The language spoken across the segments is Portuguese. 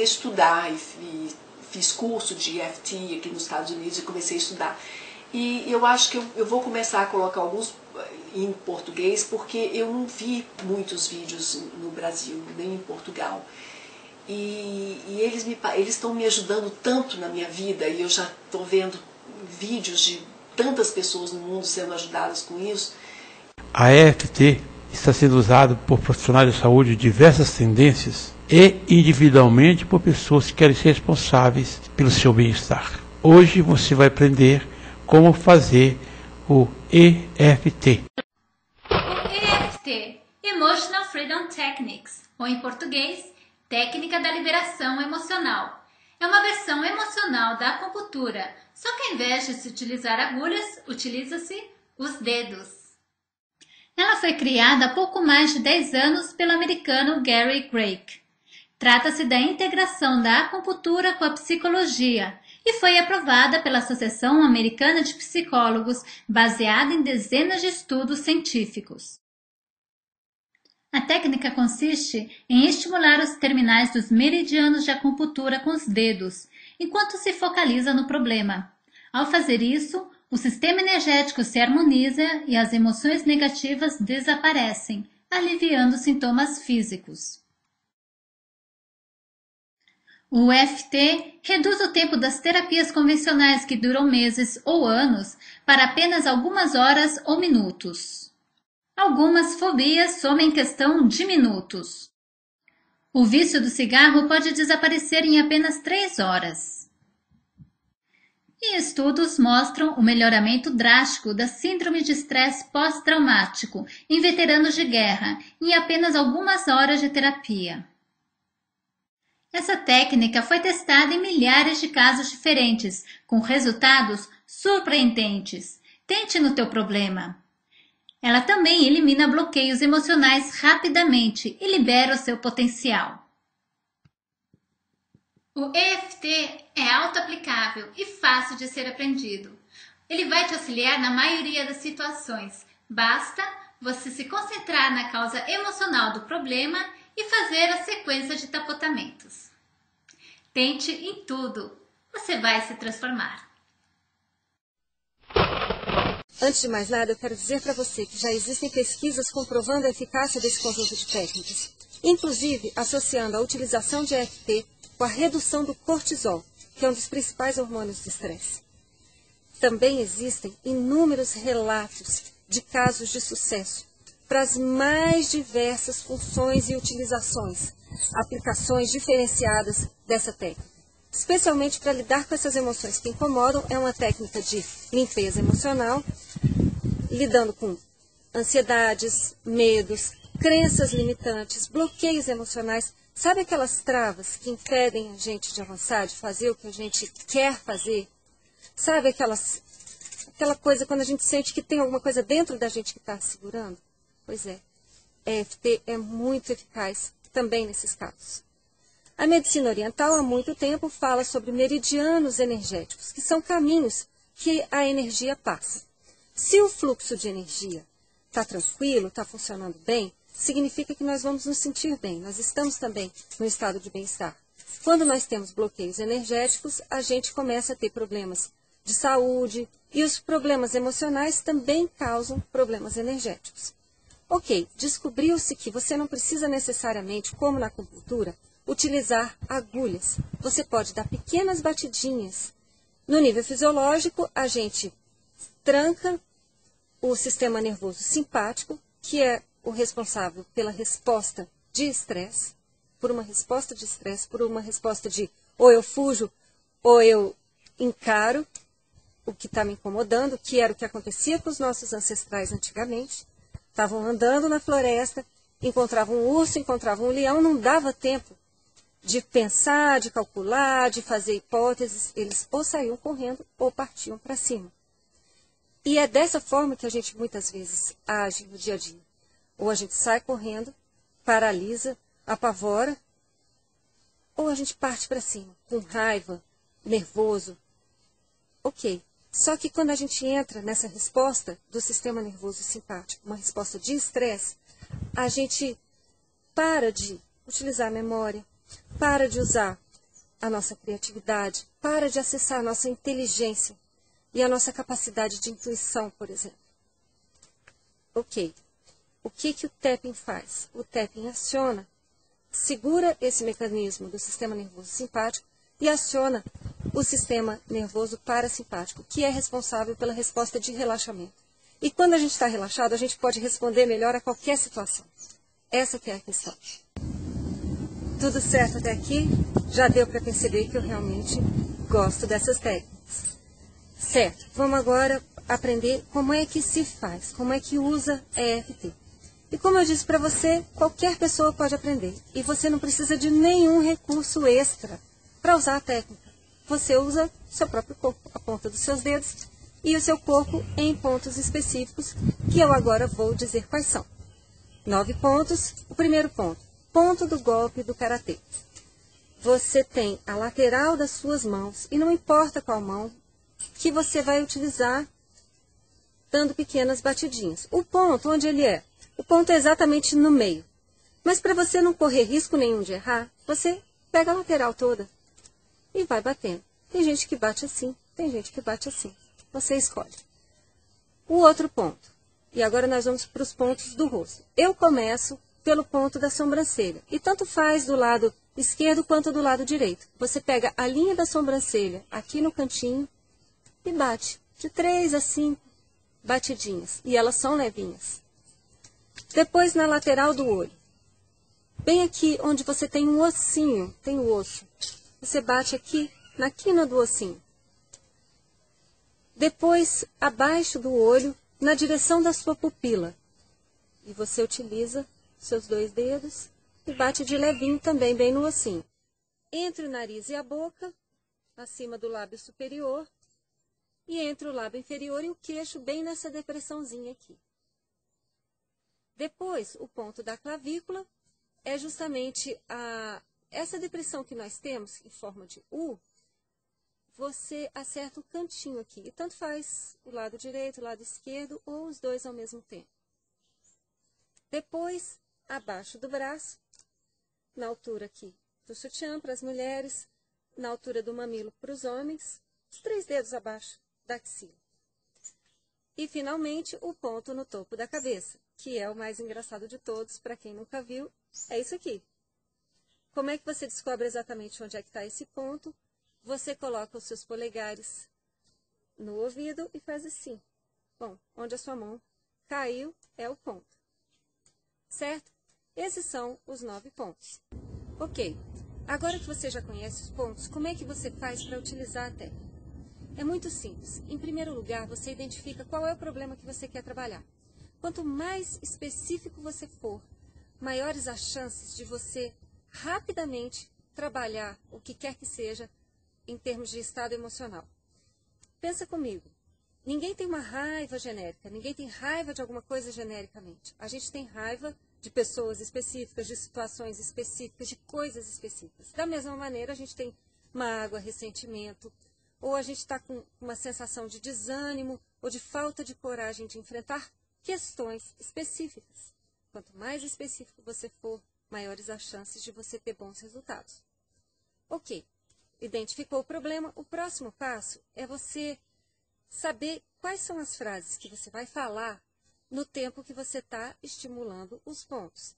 estudar e fiz curso de EFT aqui nos Estados Unidos e comecei a estudar. E eu acho que eu vou começar a colocar alguns em português, porque eu não vi muitos vídeos no Brasil, nem em Portugal. E eles estão me ajudando tanto na minha vida, e eu já estou vendo vídeos de tantas pessoas no mundo sendo ajudadas com isso. A EFT está sendo usada por profissionais de saúde de diversas tendências e individualmente por pessoas que querem ser responsáveis pelo seu bem-estar. Hoje você vai aprender como fazer o EFT. O EFT, Emotional Freedom Techniques, ou em português, Técnica da Liberação Emocional. É uma versão emocional da acupuntura, só que ao invés de se utilizar agulhas, utiliza-se os dedos. Ela foi criada há pouco mais de 10 anos pelo americano Gary Craig. Trata-se da integração da acupuntura com a psicologia e foi aprovada pela Associação Americana de Psicólogos, baseada em dezenas de estudos científicos. A técnica consiste em estimular os terminais dos meridianos de acupuntura com os dedos, enquanto se focaliza no problema. Ao fazer isso, o sistema energético se harmoniza e as emoções negativas desaparecem, aliviando sintomas físicos. O EFT reduz o tempo das terapias convencionais que duram meses ou anos para apenas algumas horas ou minutos. Algumas fobias somem em questão de minutos. O vício do cigarro pode desaparecer em apenas 3 horas. E estudos mostram o melhoramento drástico da síndrome de estresse pós-traumático em veteranos de guerra em apenas algumas horas de terapia. Essa técnica foi testada em milhares de casos diferentes, com resultados surpreendentes. Tente no teu problema. Ela também elimina bloqueios emocionais rapidamente e libera o seu potencial. O EFT é auto-aplicável e fácil de ser aprendido. Ele vai te auxiliar na maioria das situações. Basta você se concentrar na causa emocional do problema e fazer a sequência de tapotamentos. Tente em tudo. Você vai se transformar. Antes de mais nada, eu quero dizer para você que já existem pesquisas comprovando a eficácia desse conjunto de técnicas, inclusive associando a utilização de EFT com a redução do cortisol, que é um dos principais hormônios do estresse. Também existem inúmeros relatos de casos de sucesso para as mais diversas funções e utilizações, aplicações diferenciadas dessa técnica. Especialmente para lidar com essas emoções que incomodam, é uma técnica de limpeza emocional, lidando com ansiedades, medos, crenças limitantes, bloqueios emocionais. Sabe aquelas travas que impedem a gente de avançar, de fazer o que a gente quer fazer? Sabe aquela coisa quando a gente sente que tem alguma coisa dentro da gente que está segurando? Pois é, EFT é muito eficaz também nesses casos. A medicina oriental há muito tempo fala sobre meridianos energéticos, que são caminhos que a energia passa. Se o fluxo de energia está tranquilo, está funcionando bem, significa que nós vamos nos sentir bem, nós estamos também no estado de bem-estar. Quando nós temos bloqueios energéticos, a gente começa a ter problemas de saúde e os problemas emocionais também causam problemas energéticos. Ok, descobriu-se que você não precisa necessariamente, como na acupuntura, utilizar agulhas. Você pode dar pequenas batidinhas. No nível fisiológico, a gente tranca o sistema nervoso simpático, que é o responsável pela resposta de estresse, por uma resposta de estresse, por uma resposta de ou eu fujo ou eu encaro o que está me incomodando, que era o que acontecia com os nossos ancestrais antigamente. Estavam andando na floresta, encontravam um urso, encontravam um leão, não dava tempo de pensar, de calcular, de fazer hipóteses. Eles ou saíam correndo ou partiam para cima. E é dessa forma que a gente muitas vezes age no dia a dia. Ou a gente sai correndo, paralisa, apavora, ou a gente parte para cima, com raiva, nervoso. Ok. Só que quando a gente entra nessa resposta do sistema nervoso simpático, uma resposta de estresse, a gente para de utilizar a memória, para de usar a nossa criatividade, para de acessar a nossa inteligência e a nossa capacidade de intuição, por exemplo. Ok. O que o tapping faz? O tapping aciona, segura esse mecanismo do sistema nervoso simpático e aciona o sistema nervoso parasimpático, que é responsável pela resposta de relaxamento. E quando a gente está relaxado, a gente pode responder melhor a qualquer situação. Essa que é a questão. Tudo certo até aqui? Já deu para perceber que eu realmente gosto dessas técnicas. Certo, vamos agora aprender como é que se faz, como é que usa EFT. E como eu disse para você, qualquer pessoa pode aprender. E você não precisa de nenhum recurso extra para usar a técnica. Você usa seu próprio corpo, a ponta dos seus dedos e o seu corpo em pontos específicos, que eu agora vou dizer quais são. 9 pontos. O primeiro ponto, ponto do golpe do karatê. Você tem a lateral das suas mãos, e não importa qual mão, que você vai utilizar dando pequenas batidinhas. O ponto, onde ele é? O ponto é exatamente no meio. Mas para você não correr risco nenhum de errar, você pega a lateral toda e vai batendo. Tem gente que bate assim, tem gente que bate assim. Você escolhe. O outro ponto. E agora nós vamos para os pontos do rosto. Eu começo pelo ponto da sobrancelha. E tanto faz do lado esquerdo quanto do lado direito. Você pega a linha da sobrancelha aqui no cantinho e bate. De 3 a 5 batidinhas. E elas são levinhas. Depois na lateral do olho. Bem aqui onde você tem um ossinho, tem o osso. Você bate aqui na quina do ossinho. Depois, abaixo do olho, na direção da sua pupila. E você utiliza seus 2 dedos e bate de levinho também, bem no ossinho. Entre o nariz e a boca, acima do lábio superior, e entre o lábio inferior e o queixo, bem nessa depressãozinha aqui. Depois, o ponto da clavícula é justamente essa depressão que nós temos, em forma de U, você acerta o cantinho aqui. E tanto faz o lado direito, o lado esquerdo, ou os dois ao mesmo tempo. Depois, abaixo do braço, na altura aqui do sutiã para as mulheres, na altura do mamilo para os homens, os 3 dedos abaixo da axila. E, finalmente, o ponto no topo da cabeça, que é o mais engraçado de todos, para quem nunca viu, é isso aqui. Como é que você descobre exatamente onde é que está esse ponto? Você coloca os seus polegares no ouvido e faz assim. Bom, onde a sua mão caiu é o ponto. Certo? Esses são os 9 pontos. Ok, agora que você já conhece os pontos, como é que você faz para utilizar a técnica? É muito simples. Em primeiro lugar, você identifica qual é o problema que você quer trabalhar. Quanto mais específico você for, maiores as chances de você rapidamente trabalhar o que quer que seja em termos de estado emocional. Pensa comigo. Ninguém tem uma raiva genérica, ninguém tem raiva de alguma coisa genericamente. A gente tem raiva de pessoas específicas, de situações específicas, de coisas específicas. Da mesma maneira, a gente tem mágoa, ressentimento, ou a gente está com uma sensação de desânimo ou de falta de coragem de enfrentar questões específicas. Quanto mais específico você for, maiores as chances de você ter bons resultados. Ok, identificou o problema. O próximo passo é você saber quais são as frases que você vai falar no tempo que você está estimulando os pontos.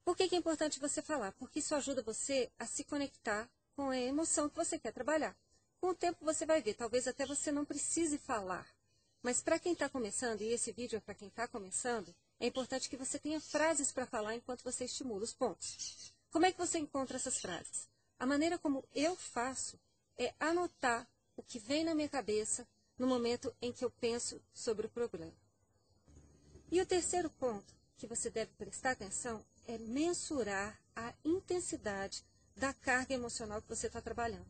Por que é importante você falar? Porque isso ajuda você a se conectar com a emoção que você quer trabalhar. Com o tempo você vai ver, talvez até você não precise falar. Mas para quem está começando, e esse vídeo é para quem está começando, é importante que você tenha frases para falar enquanto você estimula os pontos. Como é que você encontra essas frases? A maneira como eu faço é anotar o que vem na minha cabeça no momento em que eu penso sobre o problema. E o terceiro ponto que você deve prestar atenção é mensurar a intensidade da carga emocional que você está trabalhando.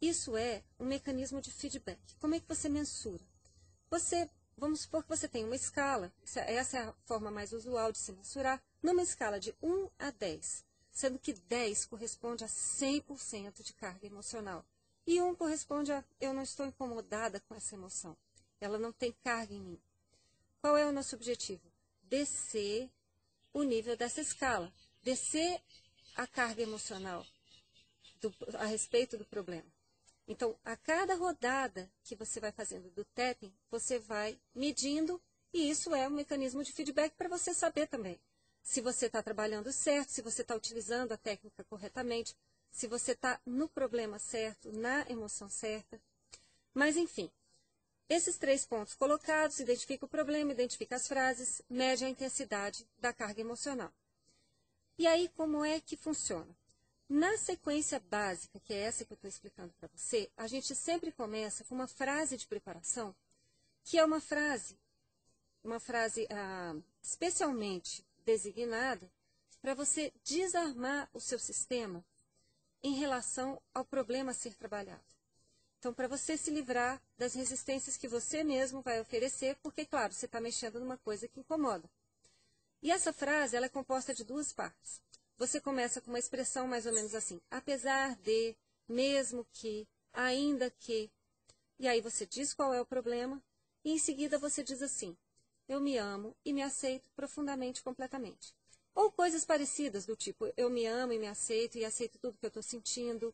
Isso é um mecanismo de feedback. Como é que você mensura? Vamos supor que você tem uma escala, essa é a forma mais usual de se mensurar, numa escala de 1 a 10, sendo que 10 corresponde a 100% de carga emocional. E 1 corresponde a eu não estou incomodada com essa emoção, ela não tem carga em mim. Qual é o nosso objetivo? Descer o nível dessa escala, descer a carga emocional a respeito do problema. Então, a cada rodada que você vai fazendo do tapping, você vai medindo, e isso é um mecanismo de feedback para você saber também se você está trabalhando certo, se você está utilizando a técnica corretamente, se você está no problema certo, na emoção certa. Mas, enfim, esses 3 pontos colocados, identifica o problema, identifica as frases, mede a intensidade da carga emocional. E aí, como é que funciona? Na sequência básica, que é essa que eu estou explicando para você, a gente sempre começa com uma frase de preparação, que é uma frase especialmente designada para você desarmar o seu sistema em relação ao problema a ser trabalhado. Então, para você se livrar das resistências que você mesmo vai oferecer, porque, claro, você está mexendo numa coisa que incomoda. E essa frase ela é composta de 2 partes. Você começa com uma expressão mais ou menos assim, apesar de, mesmo que, ainda que, e aí você diz qual é o problema, e em seguida você diz assim, eu me amo e me aceito profundamente e completamente. Ou coisas parecidas do tipo, eu me amo e aceito tudo que eu estou sentindo,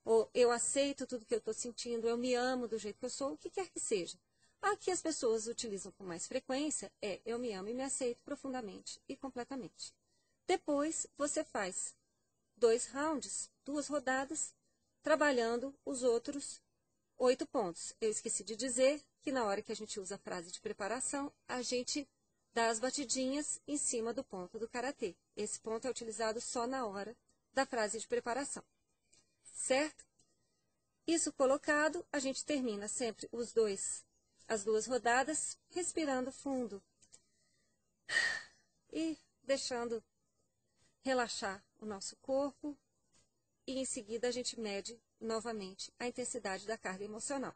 ou eu aceito tudo que eu estou sentindo, eu me amo do jeito que eu sou, o que quer que seja. Aqui as pessoas utilizam com mais frequência eu me amo e me aceito profundamente e completamente. Depois, você faz 2 rounds, 2 rodadas, trabalhando os outros 8 pontos. Eu esqueci de dizer que na hora que a gente usa a frase de preparação, a gente dá as batidinhas em cima do ponto do karatê. Esse ponto é utilizado só na hora da frase de preparação. Certo? Isso colocado, a gente termina sempre as 2 rodadas, respirando fundo e deixando relaxar o nosso corpo e em seguida a gente mede novamente a intensidade da carga emocional.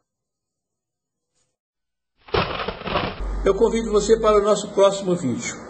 Eu convido você para o nosso próximo vídeo.